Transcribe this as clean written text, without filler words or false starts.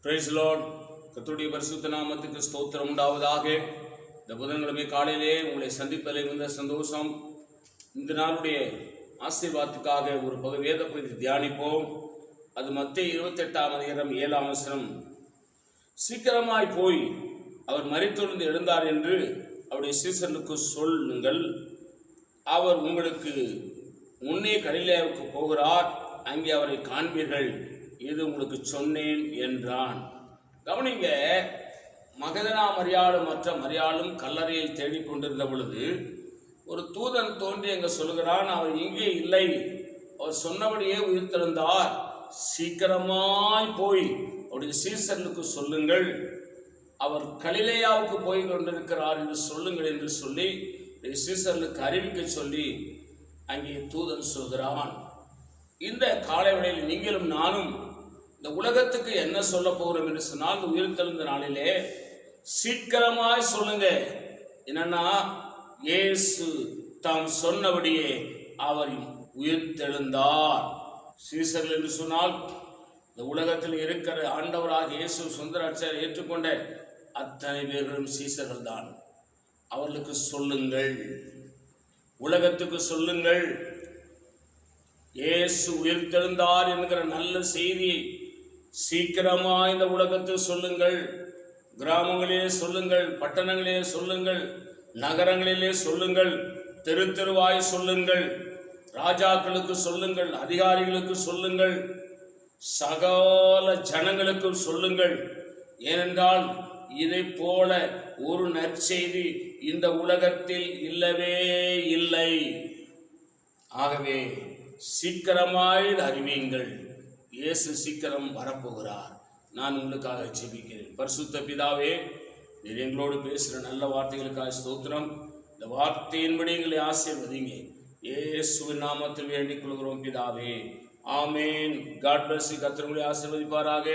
Price Lord. கர்த்தருடைய பரிசுத்த நாமத்துக்கு ஸ்தோத்திரம் உண்டாவதாக. இந்த புதன்கிழமை காலையிலே உங்களை சந்திப்பதில் இருந்த சந்தோஷம். இந்த நாளுடைய ஆசீர்வாதத்துக்காக ஒரு வேத பகுதி தியானிப்போம். அது மத்தேயு 28:7. சீக்கிரமாய் போய் அவர் மரித்தெழுந்து எழுந்தார் என்று அவருடைய சீசனுக்கு சொல்லுங்கள். அவர் உங்களுக்கு முன்னே கலிலேயாவுக்கு போகிறார், அங்கே அவரை காண்பீர்கள், இது உங்களுக்கு சொன்னேன் என்றான். கவனிங்க, மகதனா மரியாளும் மற்ற மரியாளும் கல்லறையில் தேடிக்கொண்டிருந்த பொழுது ஒரு தூதன் தோன்றி அங்க சொல்கிறான், அவர் இங்கே இல்லை, அவர் சொன்னபடியே உயிர்த்தெழுந்தார், சீக்கிரமாய் போய் அவருடைய சீசர்களுக்கு சொல்லுங்கள், அவர் கலிலேயாவுக்கு போய் கொண்டிருக்கிறார் என்று சொல்லுங்கள் என்று சொல்லி சீசர்களுக்கு அறிவிக்க சொல்லி அங்கே தூதன் சொல்கிறான். இந்த காலை வேளையில் நீங்களும் நானும் இந்த உலகத்துக்கு என்ன சொல்ல போகிறோம் என்று சொன்னால், இந்த உயிர்த்தெழுந்த நாளிலே சீக்கிரமாய் சொல்லுங்க. என்னன்னா, இயேசு தாம் சொன்னபடியே அவர் உயிர்த்தெழுந்தார். சீசர்கள் என்று சொன்னால் இந்த உலகத்தில் இருக்கிற ஆண்டவராக இயேசு சொந்த ரட்சகரை ஏற்றுக்கொண்ட அத்தனை பேர்களும் சீசர்கள் தான். அவர்களுக்கு சொல்லுங்கள், உலகத்துக்கு சொல்லுங்கள், இயேசு உயிர்த்தெழுந்தார் என்கிற நல்ல செய்தியை சீக்கிரமாக இந்த உலகத்தில் சொல்லுங்கள். கிராமங்களிலே சொல்லுங்கள், பட்டணங்களிலே சொல்லுங்கள், நகரங்களிலே சொல்லுங்கள், தெரு தெருவாய் சொல்லுங்கள், ராஜாக்களுக்கு சொல்லுங்கள், அதிகாரிகளுக்கு சொல்லுங்கள், சகல ஜனங்களுக்கு சொல்லுங்கள். ஏனென்றால் இதை போல ஒரு நற்செய்தி இந்த உலகத்தில் இல்லவே இல்லை. ஆகவே சீக்கிரமாய் அறிவியுங்கள், இயேசு சீக்கிரம் வரப்போகிறார். நான் உங்களுக்காக ஜெபிக்கிறேன். பரிசுத்த பிதாவே, நீர் எங்களோடு பேசுகிற நல்ல வார்த்தைகளுக்காக ஸ்தோத்திரம். இந்த வார்த்தையின்படி எங்களை ஆசீர்வதிங்க. இயேசுவின் நாமத்தில் வேண்டிக் கொள்கிறோம் பிதாவே, ஆமேன். God plus. கர்த்தர் உங்களை ஆசீர்வதிப்பாராக.